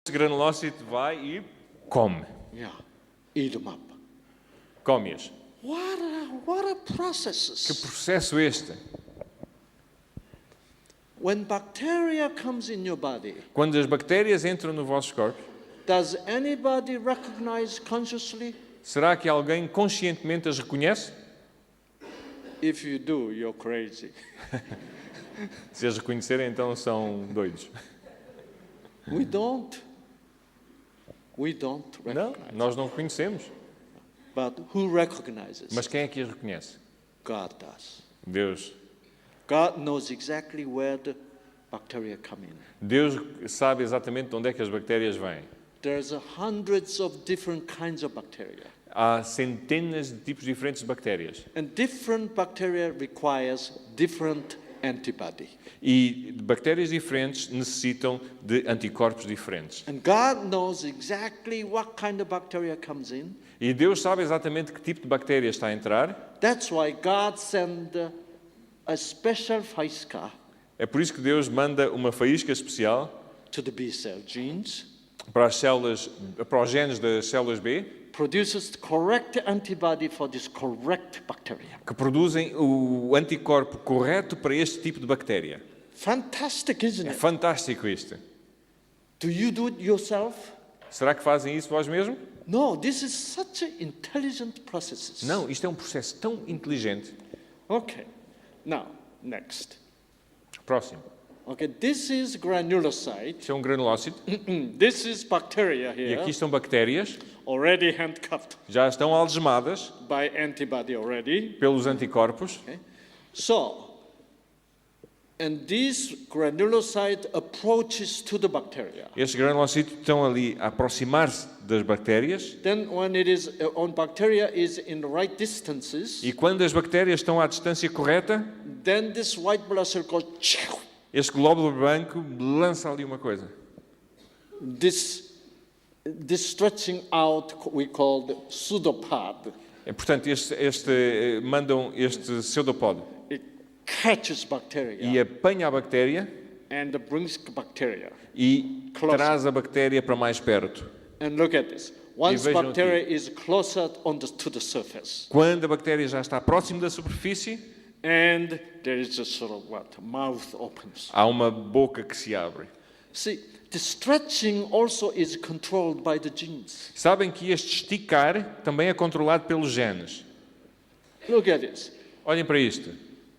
esse granulócito vai e come. Yeah, eat them up. Come-as. What a processes. Que processo este? When bacteria comes in your body, Quando as bactérias entram no vosso corpo, does anybody recognize consciously? será que alguém conscientemente as reconhece? If you do, you're crazy. Se as reconhecerem, então são doidos. We don't Não, recognize. nós não reconhecemos. But who recognizes? Mas quem é que as reconhece? God does. Deus. God knows exactly where the bacteria come in. Deus sabe exatamente de onde é que as bactérias vêm. There's hundreds of different kinds of bacteria. Há centenas de tipos diferentes de bactérias. And different bacteria requires different antibody. E bactérias diferentes necessitam de anticorpos diferentes. And God knows exactly what kind of bacteria comes in. E Deus sabe exatamente que tipo de bactéria está a entrar. That's why God sent a special faisca É por isso que Deus manda uma faísca especial to the B cell genes, para as células, para os genes das células B, produces the correct antibody for this correct bacteria. que produzem o anticorpo correto para este tipo de bactéria. Fantastic, isn't É it? fantástico isto. Do you do it yourself? Será que fazem isso vós mesmos? No, this is such an intelligent process. Não, isto é um processo tão inteligente. Okay. Now, next. Próximo. Okay, this is granulocyte. Isto é um granulócito. This is bacteria E here, aqui estão bactérias, already handcuffed já estão algemadas by antibody already. pelos anticorpos. Okay. So, and this granulocyte approaches to the bacteria. Estes granulócitos estão ali a aproximar-se das bactérias. Then when it is on bacteria is in the right distances, E quando as bactérias estão à distância correta, then this white blood cell goes. este glóbulo branco lança ali uma coisa. This stretching out we call the pseudopod. Portanto, mandam este pseudopode It catches bacteria e apanha a bactéria and brings bacteria. e Closer. traz a bactéria para mais perto. And look at this. Once vejam bacteria is closer to the surface, Quando a bactéria já está próximo da superfície, and there is a sort of mouth opens. há uma boca que se abre. See, the stretching also is controlled by the genes. Sabem que este esticar também é controlado pelos genes. Look at this. Olhem para isto.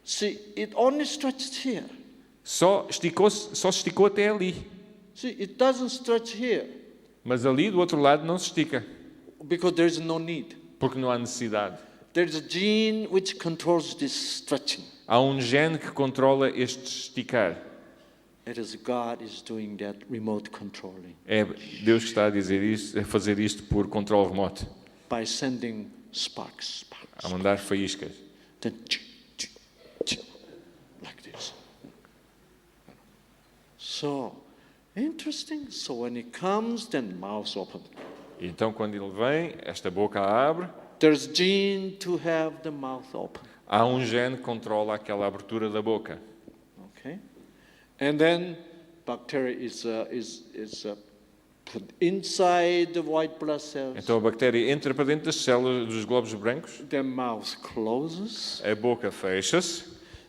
See, it only stretched here. Só se esticou até ali. See, it doesn't stretch here Mas ali do outro lado não se estica, because there is no need. porque não há necessidade. There is a gene which controls this stretching. Há um gene que controla este esticar. It is God is doing that remote controlling É Deus que está a dizer isto, a fazer isto por controle remoto, by sending sparks, a mandar faíscas. then like this. So interesting. So when it comes, then mouth open. E então quando ele vem, esta boca abre, There's gene to have the mouth open. há um gene que controla aquela abertura da boca. Okay, and then bacteria is put inside the white blood cells. Então a bactéria entra para dentro das células dos glóbulos brancos, The mouth closes. a boca fecha-se,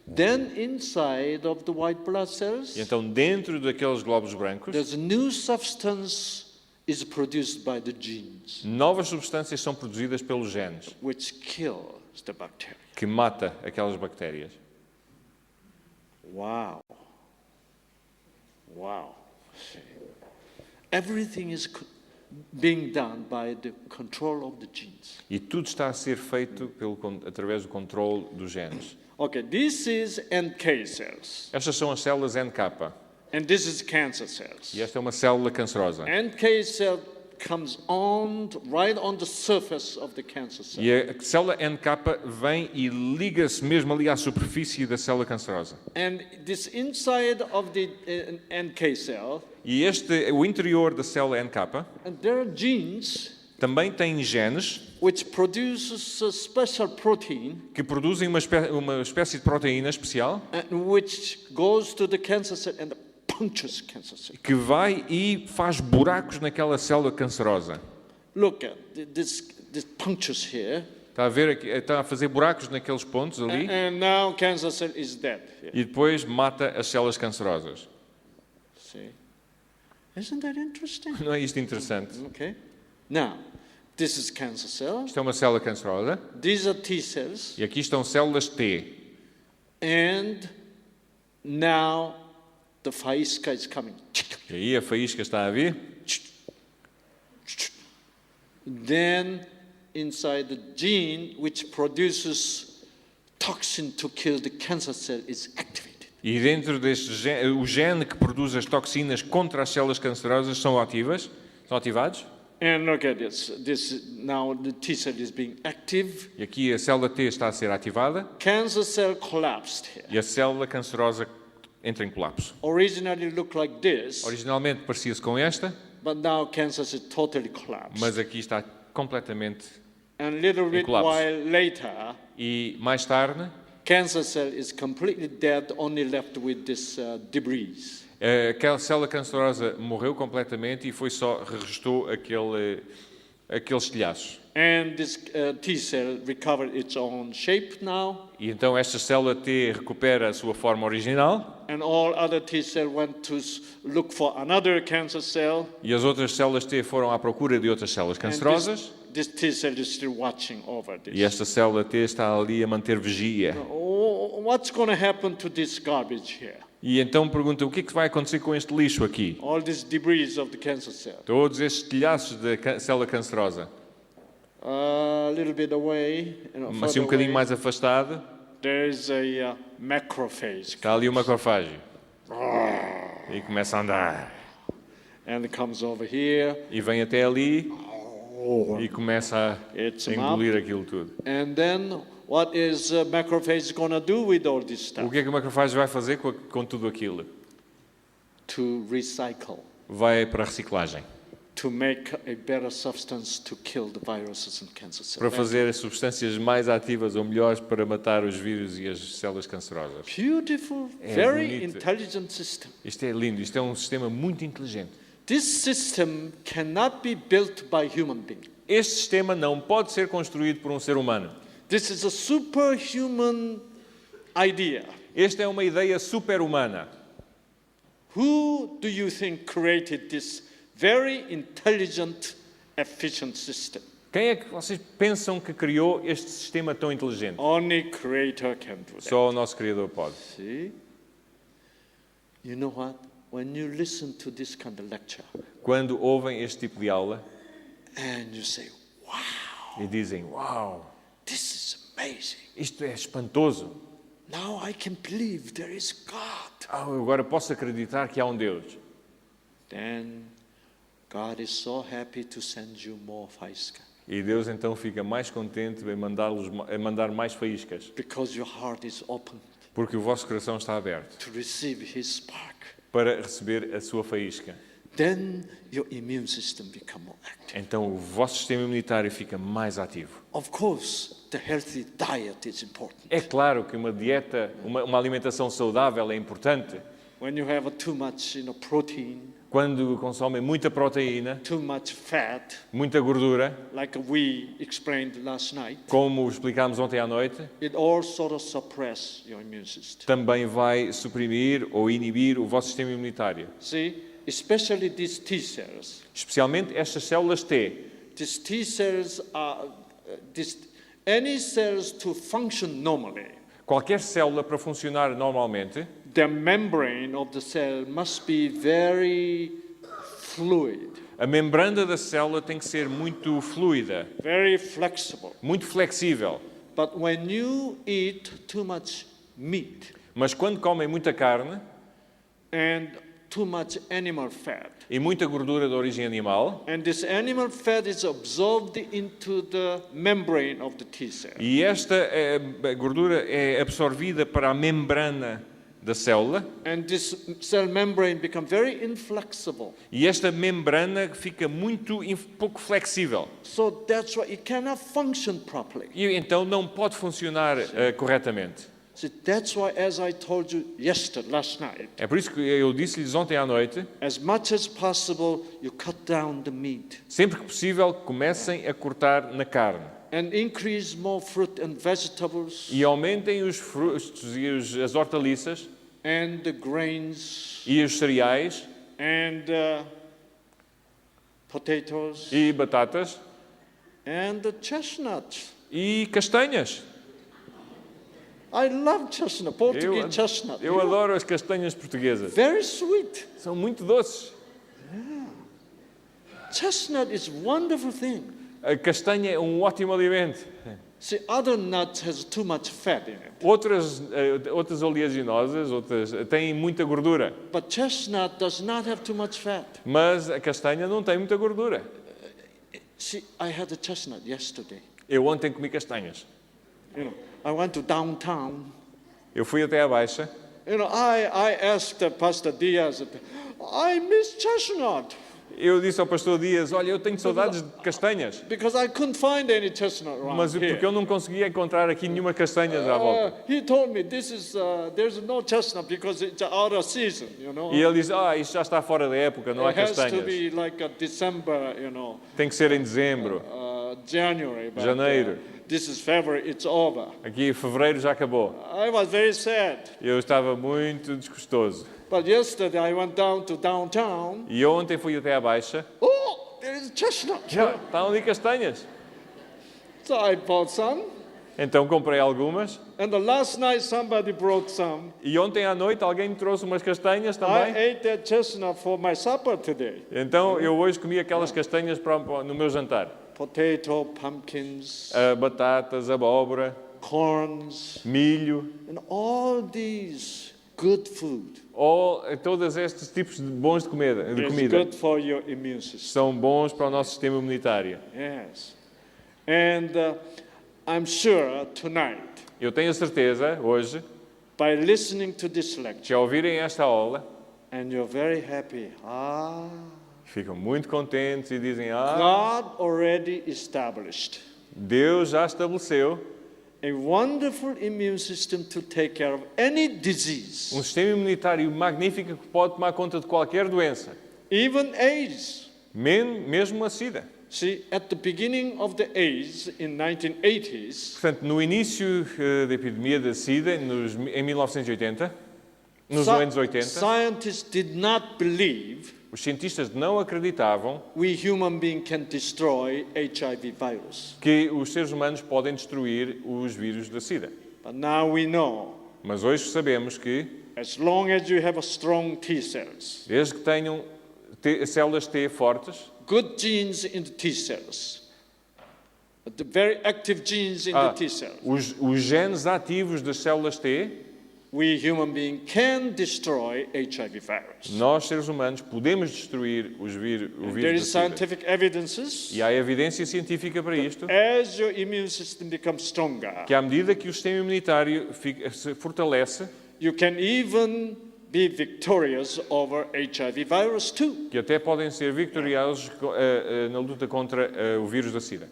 Then inside of the white blood cells, e então dentro daqueles glóbulos brancos, there's a new substance is produced by the genes, novas substâncias são produzidas pelos genes, which kills the bacteria. que mata aquelas bactérias. Wow. Wow. Everything is being done by the control of the genes. E tudo está a ser feito através do controle dos genes. Okay, this is NK cells, Estas são as células NK, and this is cancer cells. e esta é uma célula cancerosa. NK cell comes on right on the surface of the cancer cell. E a célula NK vem e liga-se mesmo ali à superfície da célula cancerosa. And this inside of the NK cell, E o interior da célula NK and there are genes também tem genes which produces a special protein que produzem uma espécie de proteína especial and which goes to the cancer cell and punctures cancer cell. que vai e faz buracos naquela célula cancerosa. Look at this punctures here. Está a ver aqui, está a fazer buracos naqueles pontos ali And now cancer cell is dead. Here. e depois mata as células cancerosas. See? Isn't that interesting? Não é isto interessante? Okay. Now, this is cancer cell. Isto é uma célula cancerosa These are T cells. e aqui estão células T. And now the faísca is coming. E aí a faísca está a vir. Then inside the gene which produces toxin to kill the cancer cell is activated. E dentro deste gene, o gene que produz as toxinas contra as células cancerosas são ativados. And look at this. Now the T cell is being active. E aqui a célula T está a ser ativada Cancer cell collapsed here. e a célula cancerosa entra em colapso. Originally looked like this, Originalmente parecia-se com esta, but now cancer cell totally collapsed. mas aqui está completamente. And little bit collapse. while later, E mais tarde, cancer cell is completely dead, only left with this debris. aquela célula cancerosa morreu completamente e restou aqueles telhaços. And this T cell recovered its own shape now, E então esta célula T recupera a sua forma original and all other T cell went to look for another cancer cell. e as outras células T foram à procura de outras células And cancerosas this T cell is still watching over this. e esta célula T está ali a manter vigia. Oh, what's going to happen to this garbage here? E então pergunta, o que é que vai acontecer com este lixo aqui? All this debris of the cancer cell. Todos estes telhaços da célula cancerosa. A little bit away, Mas further assim um bocadinho away, mais afastado, there is a macrophage, está ali o macrofágio. E começa a andar. and it comes over here, E vem até ali e começa It's a engolir aquilo tudo. and then what is macrophage going to do with all this O stuff? que é que o macrofágio vai fazer com tudo aquilo? To recycle, Vai para a reciclagem. to make a better substance to kill the viruses and cancer Para cells. fazer as substâncias mais ativas ou melhores para matar os vírus e as células cancerosas. Beautiful, É very bonito. intelligent system. Isto é lindo, isto é um sistema muito inteligente. This system cannot be built by human being. Este sistema não pode ser construído por um ser humano. This is a superhuman idea. Esta é uma ideia super-humana. Who do you think created this very intelligent, efficient system? Quem é que vocês pensam que criou este sistema tão inteligente? Only Creator can do that. Só o nosso Criador pode. See? You know what? When you listen to this kind of lecture Quando ouvem este tipo de aula and you say, wow, e dizem, uau, this is amazing. isto é espantoso. Now I can believe there is God. Eu agora posso acreditar que há um Deus. Then God is so happy to send you more faísca. E Deus então fica mais contente em mandar mais faíscas, Because your heart is open porque o vosso coração está aberto to receive His spark. para receber a sua faísca. Then your immune system become more active. Então o vosso sistema imunitário fica mais ativo. Of course, the healthy diet is important. É claro que uma dieta, uma alimentação saudável é importante. When you have too much, protein, Quando consomem muita proteína, too much fat, muita gordura, like we explained last night, como explicámos ontem à noite, it all sort of suppress your immune system. também vai suprimir ou inibir o vosso sistema imunitário. See, especially these T cells. Especialmente estas células T. These T cells are any cells to function normally. Qualquer célula para funcionar normalmente, The membrane of the cell must be very fluid, a membrana da célula tem que ser muito fluida, very flexible. muito flexível. But when you eat too much meat Mas quando comem muita carne and too much animal fat, e muita gordura de origem animal, and this animal fat is absorbed into the membrane of the T cell, e esta gordura é absorvida para a membrana da célula, and this cell membrane becomes very inflexible. e esta membrana fica pouco flexível. So that's why it cannot function properly. E então não pode funcionar corretamente. See, that's why, as I told you last night, É por isso que eu disse-lhes ontem à noite, as much as possible, you cut down the meat sempre que possível, comecem a cortar na carne. and increase more fruit and vegetables E aumentem os frutos e as hortaliças and the grains e os cereais and potatoes e batatas and the chestnuts. e castanhas. I love chestnut, Portuguese chestnut. Eu adoro as castanhas portuguesas. Very sweet. São muito doces. Chestnut is a wonderful thing. A castanha é um ótimo alimento. See, other nuts has too much fat in it. Outras oleaginosas, têm muita gordura. But chestnut does not have too much fat. Mas a castanha não tem muita gordura. See, I had a chestnut yesterday. Eu ontem comi castanhas. You know, I went to downtown. Eu fui até à Baixa. You know, I asked Pastor Diaz, I miss chestnut. Eu disse ao pastor Dias, olha, eu tenho saudades de castanhas. Because I couldn't find any chestnut around Mas here. porque eu não conseguia encontrar aqui nenhuma castanha à volta. He told me there's no chestnut because it's out of season, you know. E ele disse, isto já está fora da época, não há It has to castanhas. be like a December, you know, Tem que ser em dezembro. January. But, Janeiro. This is February, it's over. Aqui em fevereiro já acabou. I was very sad. Eu estava muito desgostoso. But yesterday I went down to downtown. E ontem fui até à Baixa. Oh, there is chestnut. Estavam ali castanhas. So I bought some. Então comprei algumas. And the last night somebody brought some. E ontem à noite alguém me trouxe umas castanhas I também. ate that chestnut for my supper today. Então eu hoje comi aquelas castanhas no meu jantar. Potato, pumpkins, Batatas, abóbora, corns, milho. and all these good food. Todos estes tipos de bons de comida It's good for your immune system. são bons para o nosso sistema imunitário. Yes. And I'm sure tonight, Eu tenho a certeza, hoje, by listening to this lecture, que ao ouvirem esta aula, and you're very happy. ficam muito contentes e dizem, God already established Deus já estabeleceu a wonderful immune system to take care of any disease, um sistema imunitário magnífico que pode tomar conta de qualquer doença, even AIDS. mesmo a SIDA. See, at the beginning of the AIDS in 1980s, Portanto, no início da epidemia da SIDA, em 1980, nos anos 80, scientists did not believe os cientistas não acreditavam we human beings can destroy HIV virus. que os seres humanos podem destruir os vírus da SIDA. But now we know, Mas hoje sabemos que, as long as you have a strong T cells, desde que tenham células T fortes, good genes in the T cells, the very active genes in the T cells, os genes ativos das células T, we human beings can destroy HIV virus. nós, seres humanos, podemos destruir o There vírus is da SIDA. scientific evidences. E há evidência científica para isto, As your immune system becomes stronger, que à medida que o sistema imunitário se fortalece, you can even be victorious over HIV virus too. que até podem ser vitoriosos na luta contra o vírus da SIDA.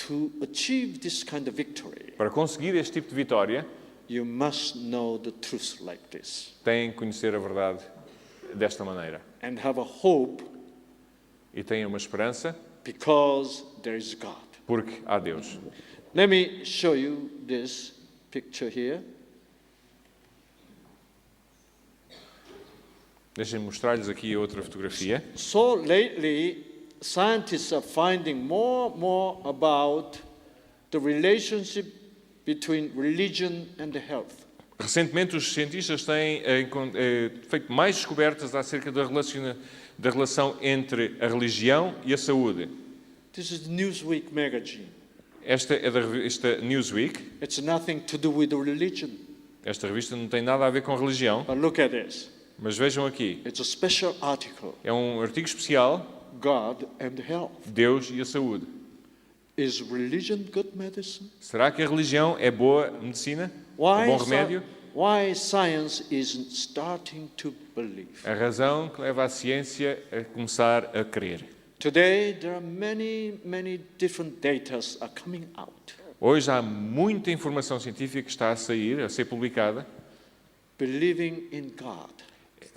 To achieve this kind of victory, Para conseguir este tipo de vitória, you must know the truth like this têm que conhecer a verdade desta maneira. and have a hope E têm uma esperança, because there is God. porque há Deus. Let me show you this picture here. Deixem-me mostrar-lhes aqui outra fotografia. So lately, scientists are finding more about the relationship between religion and health. Recentemente, os cientistas têm feito mais descobertas acerca da relação entre a religião e a saúde. This is Newsweek magazine. Esta é da revista Newsweek. It's nothing to do with religion. Esta revista não tem nada a ver com religião, But look at this. mas vejam aqui. It's a special article. É um artigo especial, God and health. Deus e a saúde. Is religion good medicine? Será que a religião é boa medicina? É bom remédio? Why science isn't starting to believe? A razão que leva a ciência a começar a crer. Today there are many different data are coming out. Hoje há muita informação científica que está a sair, a ser publicada, believing in God,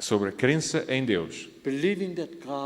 sobre a crença em Deus. believing that God